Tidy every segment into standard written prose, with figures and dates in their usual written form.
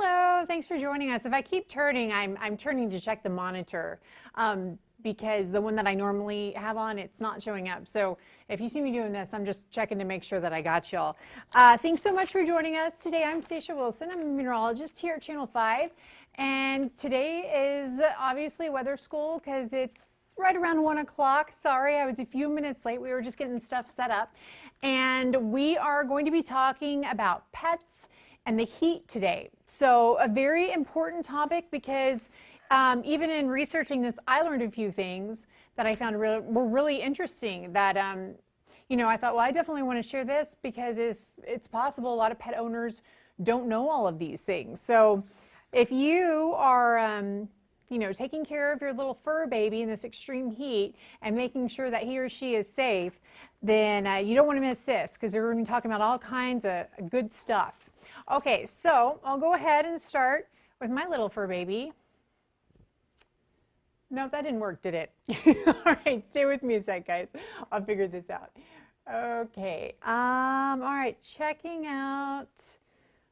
Hello, thanks for joining us. If I keep turning, I'm turning to check the monitor because the one that I normally have on, it's not showing up. So if you see me doing this, I'm just checking to make sure that I got y'all. Thanks so much for joining us today. I'm Stacia Wilson. I'm a meteorologist here at Channel 5. And today is obviously weather school because it's right around 1 o'clock. Sorry, I was a few minutes late. We were just getting stuff set up. And we are going to be talking about pets and the heat today. So a very important topic because even in researching this, I learned a few things that I found were really interesting that, you know, I thought, well, I definitely want to share this because if it's possible, a lot of pet owners don't know all of these things. So if you are, you know, taking care of your little fur baby in this extreme heat and making sure that he or she is safe, then you don't want to miss this because we're going to be talking about all kinds of good stuff. Okay, so I'll go ahead and start with my little fur baby. No, that didn't work, did it? All right, stay with me a sec, guys. I'll figure this out. Okay, all right, checking out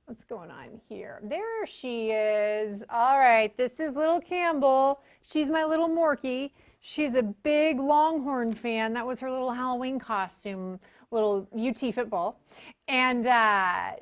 what's going on here. There she is. All right, this is little Campbell. She's my little Morky. She's a big Longhorn fan. That was her little Halloween costume, little UT football. And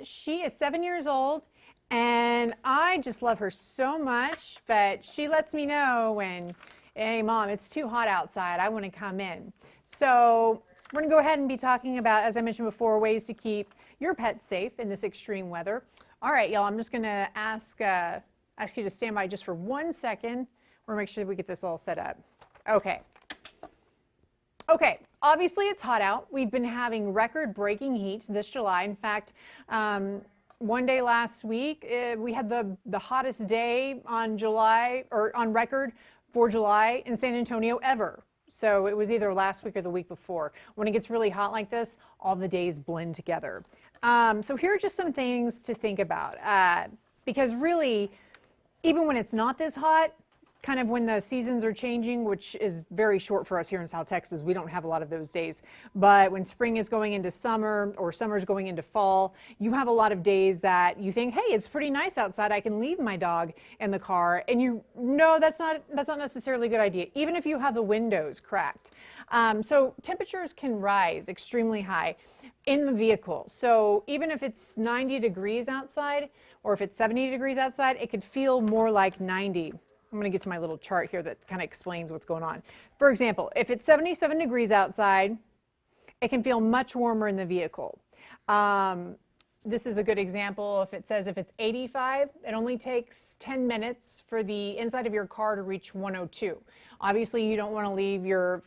she is 7 years old, and I just love her so much, but she lets me know when, hey, Mom, it's too hot outside. I want to come in. So we're going to go ahead and be talking about, as I mentioned before, ways to keep your pet safe in this extreme weather. All right, y'all, I'm just going to ask you to stand by just for 1 second. We're going to make sure that we get this all set up. Okay. Okay, obviously it's hot out. We've been having record-breaking heat this July. In fact, one day last week, we had the hottest day on July, or on record for July in San Antonio ever. So it was either last week or the week before. When it gets really hot like this, all the days blend together. So here are just some things to think about. Because really, even when it's not this hot, kind of when the seasons are changing, which is very short for us here in South Texas, we don't have a lot of those days. But when spring is going into summer or summer is going into fall, you have a lot of days that you think, hey, it's pretty nice outside. I can leave my dog in the car. And you know that's not necessarily a good idea, even if you have the windows cracked. So temperatures can rise extremely high in the vehicle. So even if it's 90 degrees outside or if it's 70 degrees outside, it could feel more like 90. I'm going to get to my little chart here that kind of explains what's going on. For example, if it's 77 degrees outside, it can feel much warmer in the vehicle. This is a good example. If it says if it's 85, it only takes 10 minutes for the inside of your car to reach 102. Obviously, you don't want to leave your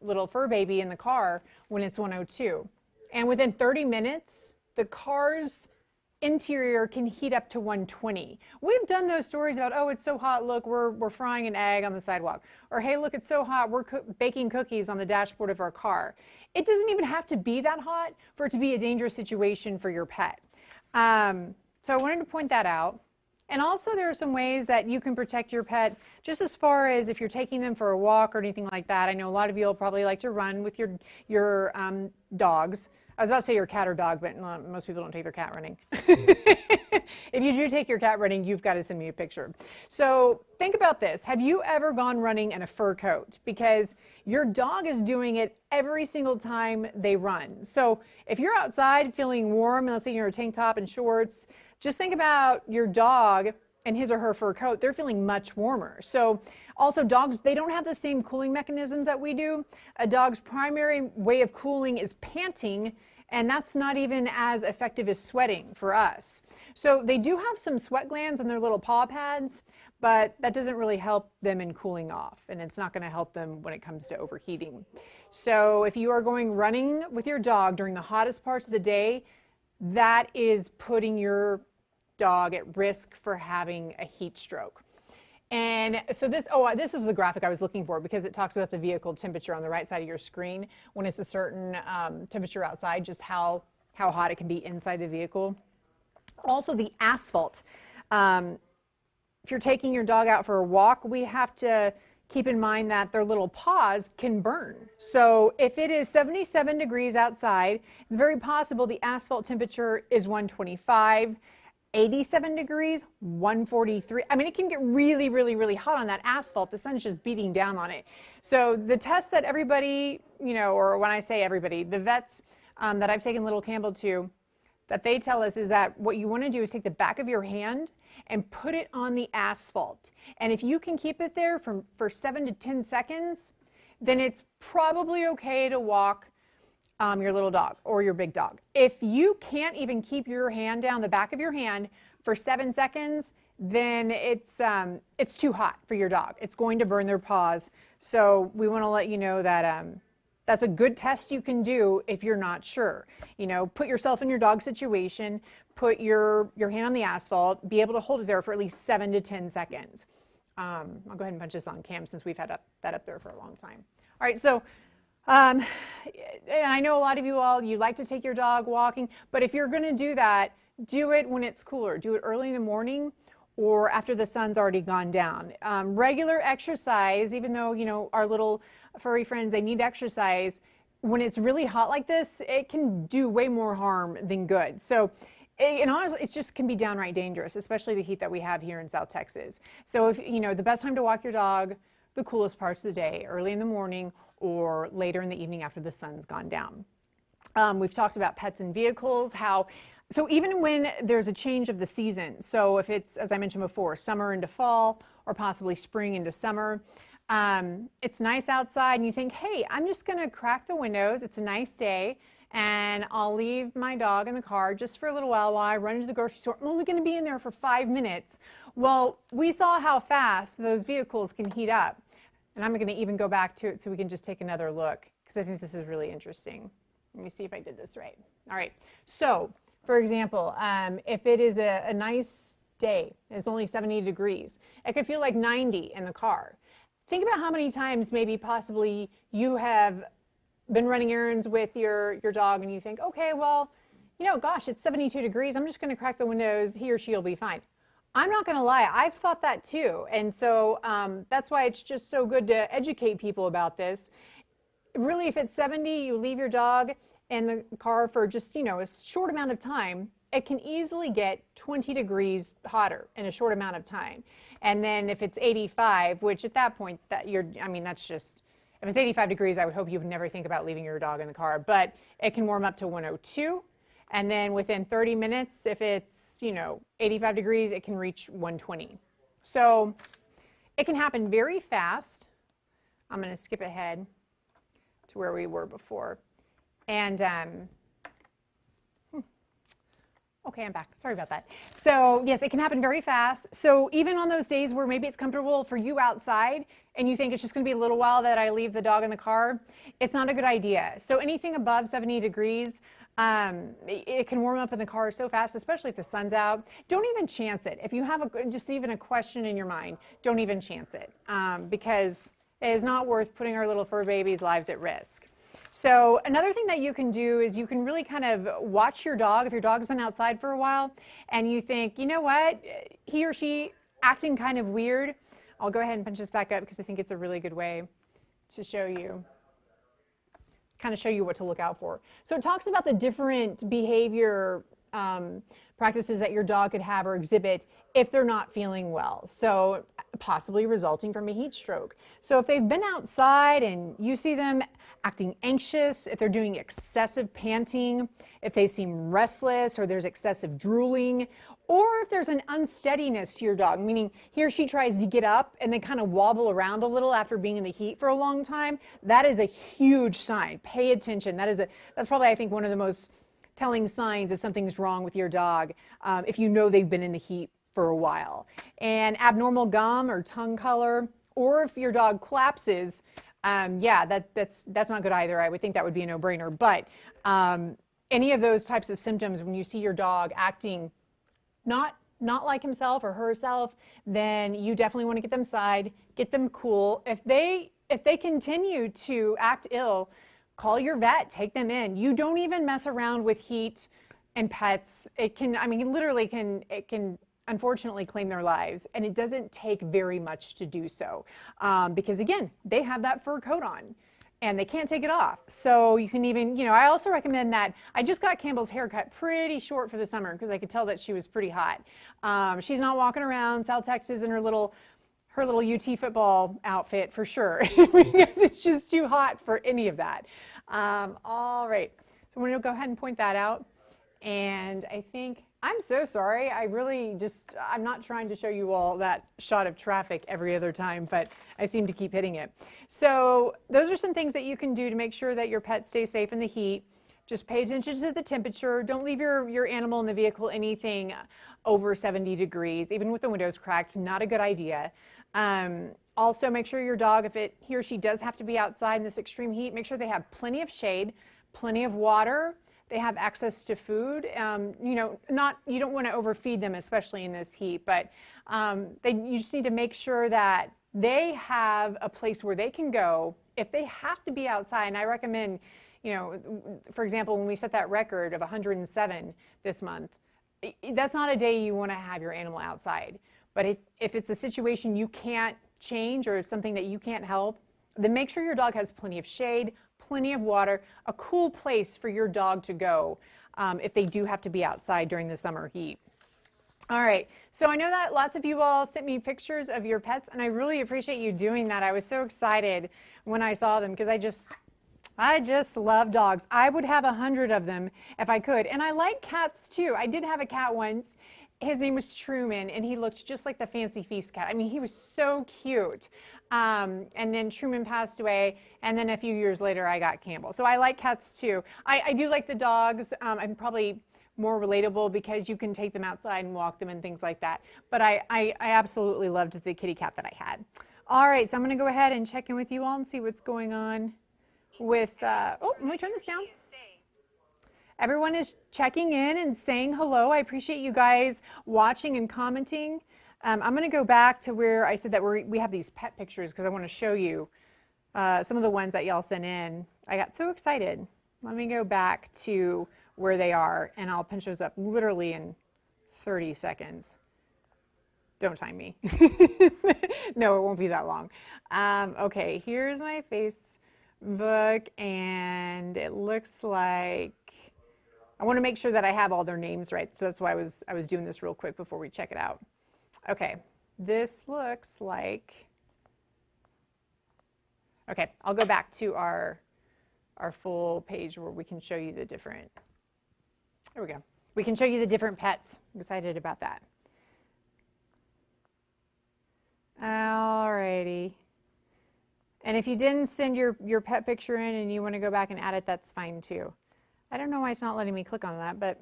little fur baby in the car when it's 102. And within 30 minutes, the car's interior can heat up to 120. We've done those stories about, oh, it's so hot, look, we're frying an egg on the sidewalk. Or, hey, look, it's so hot, we're baking cookies on the dashboard of our car. It doesn't even have to be that hot for it to be a dangerous situation for your pet. So I wanted to point that out. And also there are some ways that you can protect your pet just as far as if you're taking them for a walk or anything like that. I know a lot of you will probably like to run with your dogs. I was about to say your cat or dog, but most people don't take their cat running. If you do take your cat running, you've got to send me a picture. So think about this. Have you ever gone running in a fur coat? Because your dog is doing it every single time they run. So if you're outside feeling warm, let's say you're in a tank top and shorts, just think about your dog and his or her fur coat. They're feeling much warmer. So also dogs, they don't have the same cooling mechanisms that we do. A dog's primary way of cooling is panting, and that's not even as effective as sweating for us. So they do have some sweat glands on their little paw pads, but that doesn't really help them in cooling off, and it's not going to help them when it comes to overheating. So if you are going running with your dog during the hottest parts of the day, that is putting your dog at risk for having a heat stroke. And so this is the graphic I was looking for because it talks about the vehicle temperature on the right side of your screen when it's a certain temperature outside, just how hot it can be inside the vehicle. Also the asphalt. If you're taking your dog out for a walk, we have to keep in mind that their little paws can burn. So if it is 77 degrees outside, it's very possible the asphalt temperature is 125. 87 degrees, 143. I mean, it can get really, really, really hot on that asphalt. The sun's just beating down on it. So the test that everybody, you know, or when I say everybody, the vets that I've taken little Campbell to, that they tell us is that what you want to do is take the back of your hand and put it on the asphalt. And if you can keep it there for 7 to 10 seconds, then it's probably okay to walk your little dog or your big dog. If you can't even keep your hand down, the back of your hand, for 7 seconds, then it's too hot for your dog. It's going to burn their paws. So we want to let you know that that's a good test you can do if you're not sure. You know, put yourself in your dog's situation, put your hand on the asphalt, be able to hold it there for at least 7 to 10 seconds. I'll go ahead and punch this on cam since we've had that up there for a long time. All right, so and I know a lot of you like to take your dog walking, but if you're going to do that, do it when it's cooler. Do it early in the morning or after the sun's already gone down. Regular exercise, even though, you know, our little furry friends, they need exercise, when it's really hot like this, it can do way more harm than good. So, and honestly, it just can be downright dangerous, especially the heat that we have here in South Texas. So if, you know, the best time to walk your dog, the coolest parts of the day, early in the morning or later in the evening after the sun's gone down. We've talked about pets and vehicles, so even when there's a change of the season, so if it's, as I mentioned before, summer into fall or possibly spring into summer, it's nice outside and you think, hey, I'm just going to crack the windows. It's a nice day and I'll leave my dog in the car just for a little while I run into the grocery store. I'm only going to be in there for 5 minutes. Well, we saw how fast those vehicles can heat up. And I'm going to even go back to it so we can just take another look because I think this is really interesting. Let me see if I did this right. All right. So, for example, if it is a nice day, it's only 70 degrees, it could feel like 90 in the car. Think about how many times maybe possibly you have been running errands with your dog and you think, okay, well, you know, gosh, it's 72 degrees. I'm just going to crack the windows. He or she will be fine. I'm not going to lie, I've thought that too. And so that's why it's just so good to educate people about this. Really, if it's 70, you leave your dog in the car for just, you know, a short amount of time, it can easily get 20 degrees hotter in a short amount of time. And then if it's 85, which at that point, that's just, if it's 85 degrees, I would hope you would never think about leaving your dog in the car, but it can warm up to 102. And then within 30 minutes, if it's, you know, 85 degrees, it can reach 120. So it can happen very fast. I'm going to skip ahead to where we were before. And, okay, I'm back. Sorry about that. So yes, it can happen very fast. So even on those days where maybe it's comfortable for you outside and you think it's just going to be a little while that I leave the dog in the car, it's not a good idea. So anything above 70 degrees, it can warm up in the car so fast, especially if the sun's out. Don't even chance it. If you have just even a question in your mind, don't even chance it because it is not worth putting our little fur babies' lives at risk. So another thing that you can do is you can really kind of watch your dog. If your dog's been outside for a while and you think, you know what, he or she acting kind of weird, I'll go ahead and punch this back up because I think it's a really good way to show you what to look out for. So it talks about the different behavior practices that your dog could have or exhibit if they're not feeling well. So possibly resulting from a heat stroke. So if they've been outside and you see them acting anxious, if they're doing excessive panting, if they seem restless or there's excessive drooling, or if there's an unsteadiness to your dog, meaning he or she tries to get up and they kind of wobble around a little after being in the heat for a long time, that is a huge sign. Pay attention. That's probably, I think, one of the most telling signs if something's wrong with your dog, if you know they've been in the heat for a while. And abnormal gum or tongue color, or if your dog collapses, that's not good either. I would think that would be a no-brainer. But any of those types of symptoms, when you see your dog acting not like himself or herself, then you definitely want to get them inside, get them cool. If they continue to act ill, call your vet, take them in. You don't even mess around with heat and pets. It can unfortunately claim their lives, and it doesn't take very much to do so. Because again, they have that fur coat on. and they can't take it off. So you can even, you know, I also recommend that. I just got Campbell's haircut pretty short for the summer because I could tell that she was pretty hot. She's not walking around South Texas in her little UT football outfit for sure because it's just too hot for any of that. All right, so I'm going to go ahead and point that out. And I think, I'm so sorry. I'm not trying to show you all that shot of traffic every other time, but I seem to keep hitting it. So those are some things that you can do to make sure that your pet stays safe in the heat. Just pay attention to the temperature. Don't leave your animal in the vehicle anything over 70 degrees, even with the windows cracked. Not a good idea. Also, make sure your dog, if he or she does have to be outside in this extreme heat, make sure they have plenty of shade, plenty of water. They have access to food. You know, you don't want to overfeed them, especially in this heat, but you just need to make sure that they have a place where they can go if they have to be outside. And I recommend, you know, for example, when we set that record of 107 this month, that's not a day you want to have your animal outside. But if it's a situation you can't change or something that you can't help, then make sure your dog has plenty of shade, plenty of water, a cool place for your dog to go if they do have to be outside during the summer heat. All right, so I know that lots of you all sent me pictures of your pets, and I really appreciate you doing that. I was so excited when I saw them because I just love dogs. I would have 100 of them if I could, and I like cats too. I did have a cat once. His name was Truman, and he looked just like the Fancy Feast cat. I mean, he was so cute. And then Truman passed away, and then a few years later, I got Campbell. So I like cats too. I do like the dogs. I'm probably more relatable because you can take them outside and walk them and things like that. But I absolutely loved the kitty cat that I had. All right, so I'm going to go ahead and check in with you all and see what's going on with, oh, let me turn this down. Everyone is checking in and saying hello. I appreciate you guys watching and commenting. I'm going to go back to where I said that we have these pet pictures because I want to show you some of the ones that y'all sent in. I got so excited. Let me go back to where they are, and I'll punch those up literally in 30 seconds. Don't time me. No, it won't be that long. Okay, here's my Facebook, and it looks like I want to make sure that I have all their names right, so that's why I was doing this real quick before we check it out. Okay, this looks like, okay, I'll go back to our full page where we can show you the different, there we go. We can show you the different pets. I'm excited about that. Alrighty. And if you didn't send your pet picture in and you want to go back and add it, that's fine too. I don't know why it's not letting me click on that, but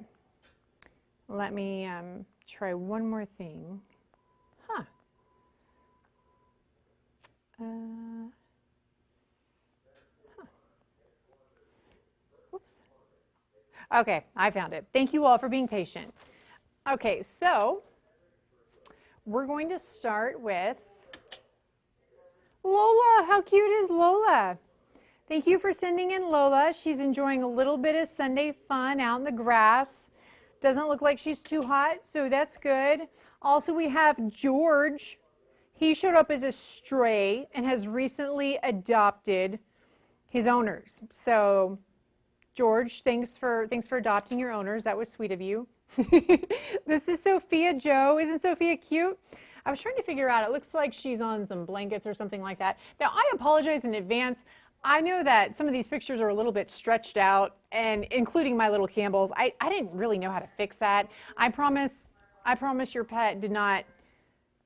let me try one more thing. Huh. Whoops. Okay, I found it. Thank you all for being patient. Okay, so we're going to start with Lola. How cute is Lola? Thank you for sending in Lola. She's enjoying a little bit of Sunday fun out in the grass. Doesn't look like she's too hot, so that's good. Also, we have George. He showed up as a stray and has recently adopted his owners. So, George, thanks for adopting your owners. That was sweet of you. This is Sophia Joe. Isn't Sophia cute? I was trying to figure out, it looks like she's on some blankets or something like that. Now, I apologize in advance. I know that some of these pictures are a little bit stretched out, and including my little Campbell's. I didn't really know how to fix that. I promise your pet did not,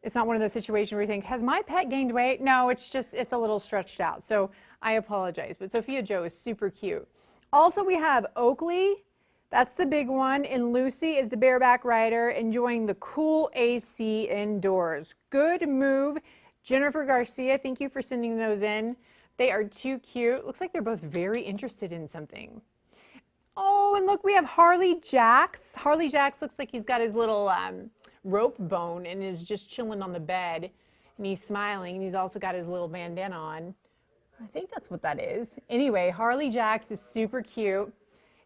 it's not one of those situations where you think, has my pet gained weight? No, it's a little stretched out. So I apologize, but Sophia Joe is super cute. Also, we have Oakley. That's the big one, and Lucy is the bareback rider enjoying the cool AC indoors. Good move. Jennifer Garcia, thank you for sending those in. They are too cute. Looks like they're both very interested in something. Oh, and look, we have Harley Jax. Harley Jax looks like he's got his little rope bone and is just chilling on the bed, and he's smiling, and he's also got his little bandana on. I think that's what that is. Anyway, Harley Jax is super cute.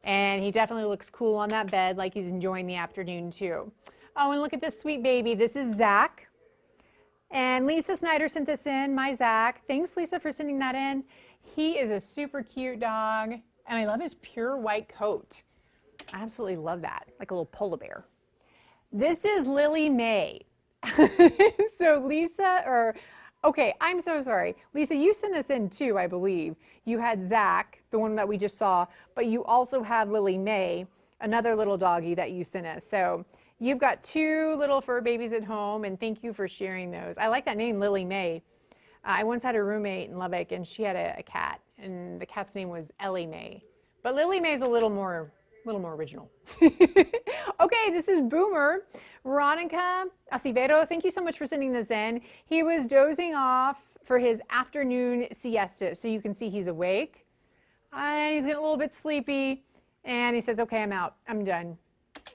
And he definitely looks cool on that bed, like he's enjoying the afternoon too. Oh, and look at this sweet baby. This is Zach. And Lisa Snyder sent this in, my Zach. Thanks, Lisa, for sending that in. He is a super cute dog, and I love his pure white coat. I absolutely love that, like a little polar bear. This is Lily Mae. So Lisa, okay, I'm so sorry. Lisa, you sent us in too, I believe. You had Zach, the one that we just saw, but you also have Lily Mae, another little doggy that you sent us. So you've got two little fur babies at home, and thank you for sharing those. I like that name, Lily Mae. I once had a roommate in Lubbock, and she had a cat, and the cat's name was Ellie Mae. But Lily Mae's a little more original. Okay, this is Boomer. Veronica Acevedo, thank you so much for sending this in. He was dozing off for his afternoon siesta, so you can see he's awake. And he's getting a little bit sleepy, and he says, okay, I'm out. I'm done.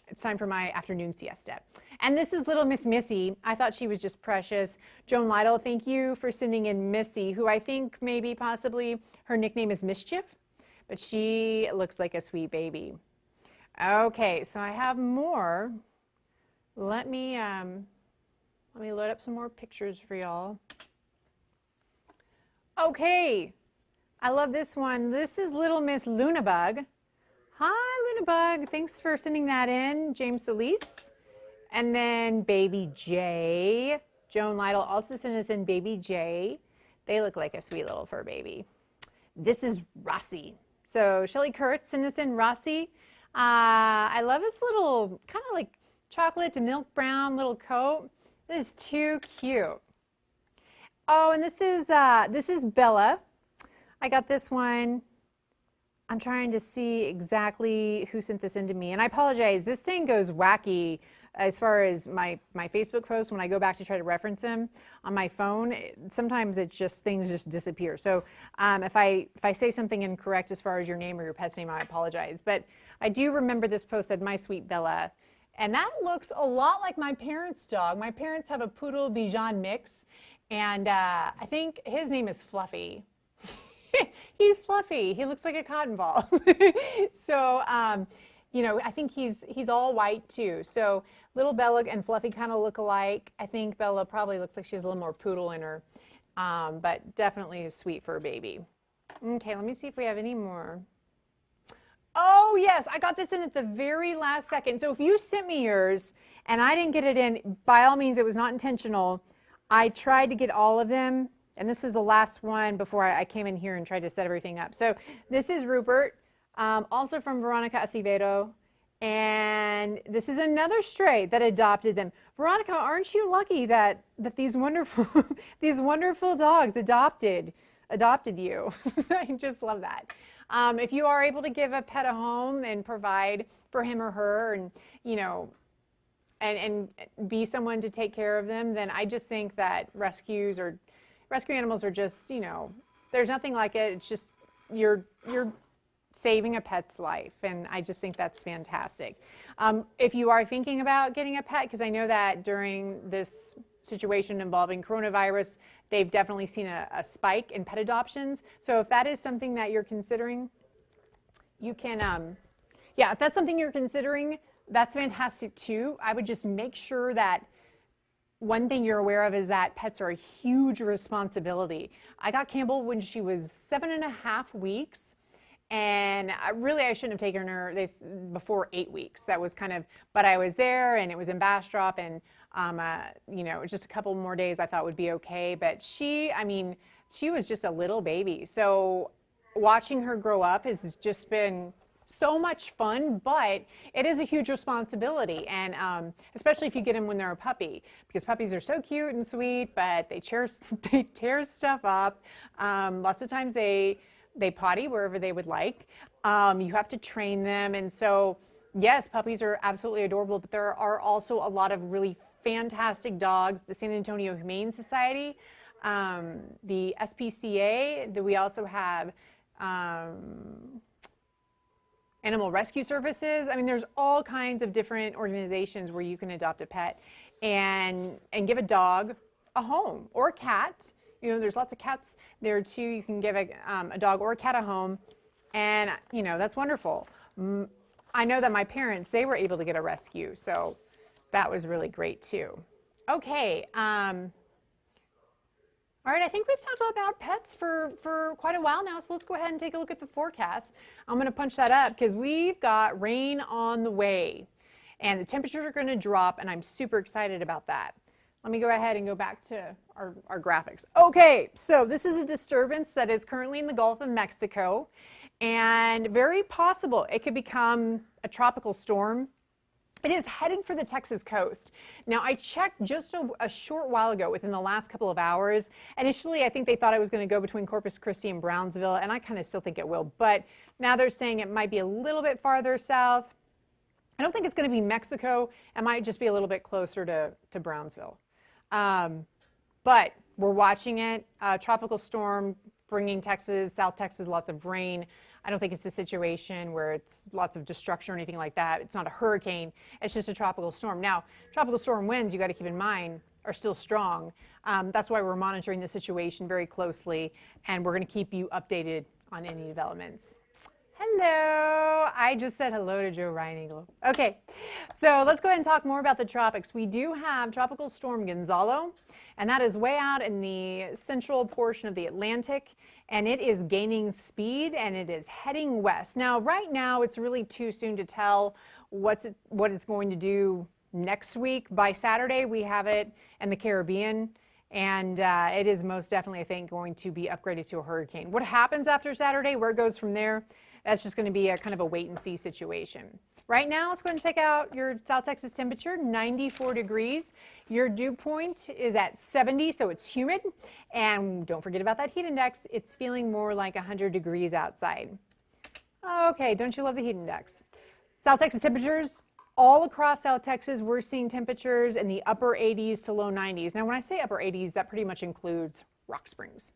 It's time for my afternoon siesta. And this is little Miss Missy. I thought she was just precious. Joan Lytle, thank you for sending in Missy, who I think maybe possibly her nickname is Mischief, but she looks like a sweet baby. Okay, so I have more. Let me load up some more pictures for y'all. Okay, I love this one. This is little Miss Lunabug. Hi, Lunabug. Thanks for sending that in, James Solis. And then Baby J. Joan Lytle also sent us in Baby J. They look like a sweet little fur baby. This is Rossi. So Shelly Kurtz sent us in Rossi. I love his little kind of like chocolate to milk brown little coat. This is too cute. Oh, and this is Bella. I got this one. I'm trying to see exactly who sent this in to me. And I apologize, this thing goes wacky as far as my Facebook posts. When I go back to try to reference them on my phone, sometimes it's just, things just disappear. So if I say something incorrect as far as your name or your pet's name, I apologize. But I do remember this post said, my sweet Bella. And that looks a lot like my parents' dog. My parents have a Poodle Bichon mix, and I think his name is Fluffy. He's fluffy. He looks like a cotton ball. So, you know, I think he's all white too. So little Bella and Fluffy kind of look alike. I think Bella probably looks like she has a little more poodle in her, but definitely a sweet fur baby. Okay, let me see if we have any more. Oh yes, I got this in at the very last second. So if you sent me yours and I didn't get it in, by all means, it was not intentional. I tried to get all of them. And this is the last one before I came in here and tried to set everything up. So this is Rupert, also from Veronica Acevedo. And this is another stray that adopted them. Veronica, aren't you lucky that these wonderful these wonderful dogs adopted you? I just love that. If you are able to give a pet a home and provide for him or her, and you know, and be someone to take care of them, then I just think that rescue animals are just, you know, there's nothing like it. It's just you're saving a pet's life, and I just think that's fantastic. If you are thinking about getting a pet, because I know that during this situation involving coronavirus, they've definitely seen a spike in pet adoptions. So if that is something that you're considering, you can, yeah, if that's something you're considering, that's fantastic too. I would just make sure that one thing you're aware of is that pets are a huge responsibility. I got Campbell when she was 7.5 weeks, and I shouldn't have taken her before 8 weeks. That was kind of, but I was there, and it was in Bastrop, and you know, just a couple more days I thought would be okay. But she was just a little baby. So watching her grow up has just been so much fun, but it is a huge responsibility, and especially if you get them when they're a puppy, because puppies are so cute and sweet, but they tear stuff up. Lots of times they potty wherever they would like. You have to train them, and so yes, puppies are absolutely adorable, but there are also a lot of really fantastic dogs. The San Antonio Humane Society, the SPCA, we also have Animal Rescue Services. I mean, there's all kinds of different organizations where you can adopt a pet and give a dog a home, or a cat. You know, there's lots of cats there too. You can give a dog or a cat a home, and you know, that's wonderful. I know that my parents, they were able to get a rescue, so that was really great too. Okay, All right, I think we've talked about pets for quite a while now, so let's go ahead and take a look at the forecast. I'm going to punch that up because we've got rain on the way, and the temperatures are going to drop, and I'm super excited about that. Let me go ahead and go back to our graphics. Okay, so this is a disturbance that is currently in the Gulf of Mexico, and very possible it could become a tropical storm. It is headed for the Texas coast. Now, I checked just a short while ago, within the last couple of hours. Initially, I think they thought it was going to go between Corpus Christi and Brownsville, and I kind of still think it will. But now they're saying it might be a little bit farther south. I don't think it's going to be Mexico. It might just be a little bit closer to Brownsville. But we're watching it. Tropical storm bringing Texas, South Texas, lots of rain. I don't think it's a situation where it's lots of destruction or anything like that. It's not a hurricane. It's just a tropical storm. Now, tropical storm winds, you got to keep in mind, are still strong. That's why we're monitoring the situation very closely, and we're going to keep you updated on any developments. Hello. I just said hello to Joe Ryan Eagle. Okay, so let's go ahead and talk more about the tropics. We do have Tropical Storm Gonzalo, and that is way out in the central portion of the Atlantic, and it is gaining speed, and it is heading west. Now, right now, it's really too soon to tell what it's going to do next week. By Saturday, we have it in the Caribbean, and it is most definitely, I think, going to be upgraded to a hurricane. What happens after Saturday, where it goes from there, that's just going to be a kind of a wait-and-see situation. Right now, let's go ahead and check out your South Texas temperature, 94 degrees. Your dew point is at 70, so it's humid. And don't forget about that heat index. It's feeling more like 100 degrees outside. Okay, don't you love the heat index? South Texas temperatures, all across South Texas, we're seeing temperatures in the upper 80s to low 90s. Now, when I say upper 80s, that pretty much includes Rock Springs.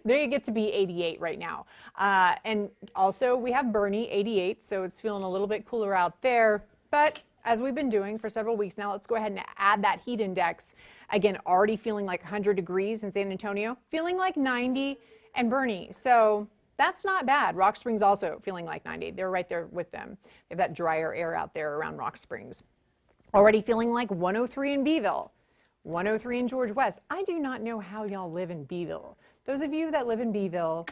There you get to be 88 right now. And also we have Bernie, 88, so it's feeling a little bit cooler out there. But as we've been doing for several weeks now, let's go ahead and add that heat index. Again, already feeling like 100 degrees in San Antonio, feeling like 90 in Bernie. So that's not bad. Rock Springs also feeling like 90. They're right there with them. They have that drier air out there around Rock Springs. Already feeling like 103 in Beeville. 103 in George West. I do not know how y'all live in Beeville. Those of you that live in Beeville,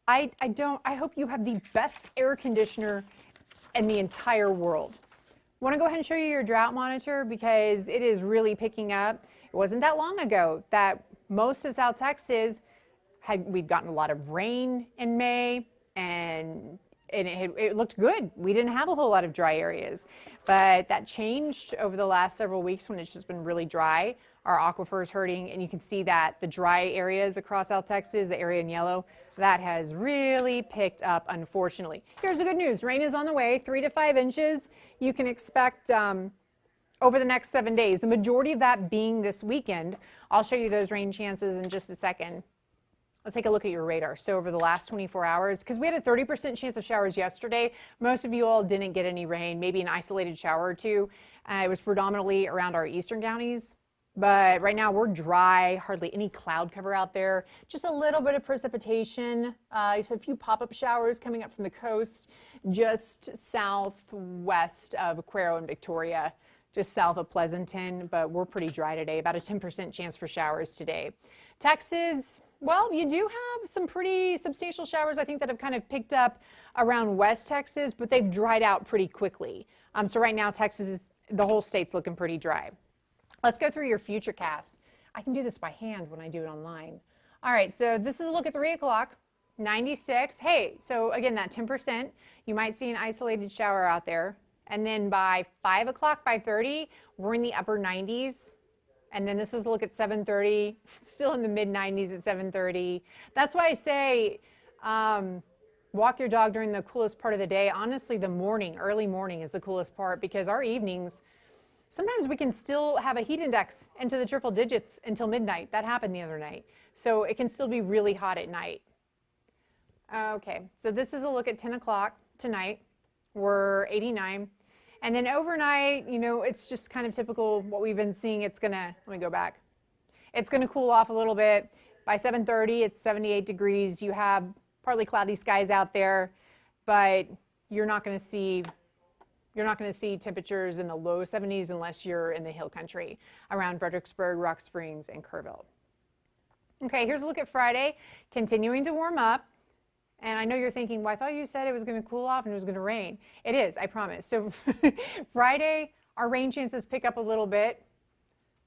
I hope you have the best air conditioner in the entire world. Want to go ahead and show you your drought monitor because it is really picking up. It wasn't that long ago that most of South Texas we'd gotten a lot of rain in May, and it looked good. We didn't have a whole lot of dry areas, but that changed over the last several weeks when it's just been really dry. Our aquifer is hurting, and you can see that the dry areas across South Texas, the area in yellow, that has really picked up, unfortunately. Here's the good news. Rain is on the way, 3 to 5 inches. You can expect over the next 7 days, the majority of that being this weekend. I'll show you those rain chances in just a second. Let's take a look at your radar. So over the last 24 hours, because we had a 30% chance of showers yesterday, most of you all didn't get any rain, maybe an isolated shower or two. It was predominantly around our eastern counties. But right now we're dry, hardly any cloud cover out there, just a little bit of precipitation. Just a few pop-up showers coming up from the coast, just southwest of Cuero and Victoria, just south of Pleasanton, but we're pretty dry today, about a 10% chance for showers today. Texas, well, you do have some pretty substantial showers, I think, that have kind of picked up around West Texas, but they've dried out pretty quickly. So right now, Texas, the whole state's looking pretty dry. Let's go through your futurecast. I can do this by hand when I do it online. All right, so this is a look at 3 o'clock, 96. Hey, so again, that 10%, you might see an isolated shower out there. And then by 5 o'clock, 5:30, we're in the upper 90s. And then this is a look at 7:30, still in the mid-90s at 7:30. That's why I say walk your dog during the coolest part of the day. Honestly, the morning, early morning is the coolest part because our evenings, sometimes we can still have a heat index into the triple digits until midnight. That happened the other night. So it can still be really hot at night. Okay, so this is a look at 10 o'clock tonight. We're 89. And then overnight, you know, it's just kind of typical what we've been seeing. It's gonna, let me go back. It's gonna cool off a little bit. By 7:30, it's 78 degrees. You have partly cloudy skies out there, but you're not gonna see temperatures in the low 70s unless you're in the hill country around Fredericksburg, Rock Springs, and Kerrville. Okay, here's a look at Friday, continuing to warm up. And I know you're thinking, well, I thought you said it was going to cool off and it was going to rain. It is, I promise. So Friday, our rain chances pick up a little bit.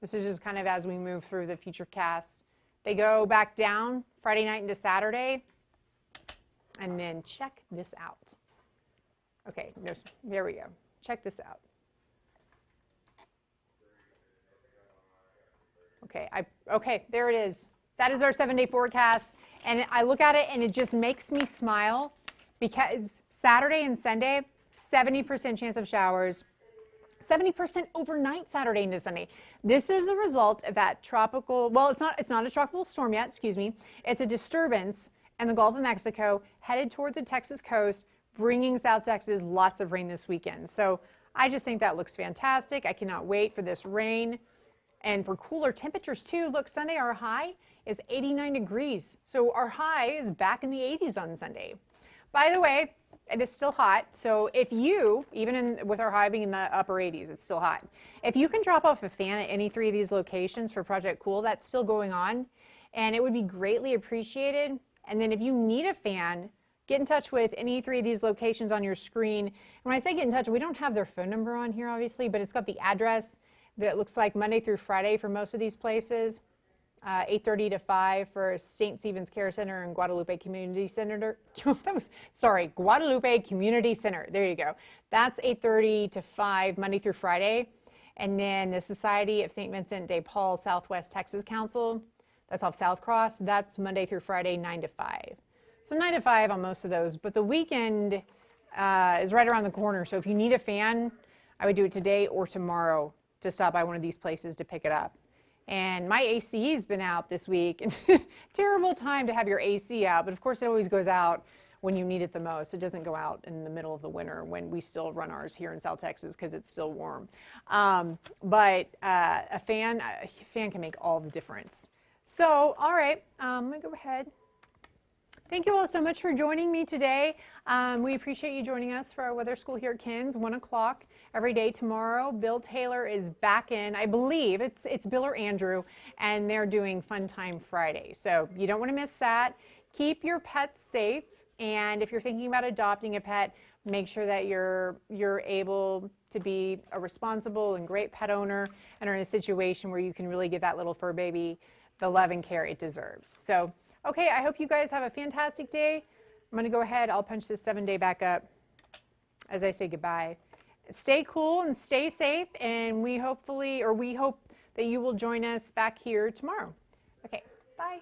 This is just kind of as we move through the future cast. They go back down Friday night into Saturday. And then check this out. Okay, there we go. Check this out. Okay, there it is. That is our 7-day forecast. And I look at it and it just makes me smile because Saturday and Sunday, 70% chance of showers, 70% overnight Saturday into Sunday. This is a result of that tropical, well, it's not a tropical storm yet, excuse me. It's a disturbance in the Gulf of Mexico headed toward the Texas coast, bringing South Texas lots of rain this weekend. So I just think that looks fantastic. I cannot wait for this rain. And for cooler temperatures too, look, Sunday our high is 89 degrees. So our high is back in the 80s on Sunday. By the way, it is still hot. So if you, with our high being in the upper 80s, it's still hot. If you can drop off a fan at any 3 of these locations for Project Cool, that's still going on. And it would be greatly appreciated. And then if you need a fan, get in touch with any 3 of these locations on your screen. And when I say get in touch, we don't have their phone number on here, obviously, but it's got the address that looks like Monday through Friday for most of these places. 8:30 to 5 for St. Stephen's Care Center and Guadalupe Community Center. Guadalupe Community Center. There you go. That's 8:30 to 5 Monday through Friday. And then the Society of St. Vincent de Paul Southwest Texas Council, that's off South Cross. That's Monday through Friday, 9 to 5. So 9 to 5 on most of those. But the weekend is right around the corner. So if you need a fan, I would do it today or tomorrow to stop by one of these places to pick it up. And my AC's been out this week. Terrible time to have your AC out, but of course it always goes out when you need it the most. It doesn't go out in the middle of the winter when we still run ours here in South Texas because it's still warm. But a fan can make all the difference. So, all right, I'm gonna go ahead. Thank you all so much for joining me today. We appreciate you joining us for our weather school here at Ken's, 1 o'clock every day tomorrow. Bill Taylor is back in. I believe it's Bill or Andrew, and they're doing Fun Time Friday. So you don't want to miss that. Keep your pets safe, and if you're thinking about adopting a pet, make sure that you're able to be a responsible and great pet owner and are in a situation where you can really give that little fur baby the love and care it deserves. So. Okay, I hope you guys have a fantastic day. I'm going to go ahead. I'll punch this 7-day back up as I say goodbye. Stay cool and stay safe, and we hope that you will join us back here tomorrow. Okay, bye.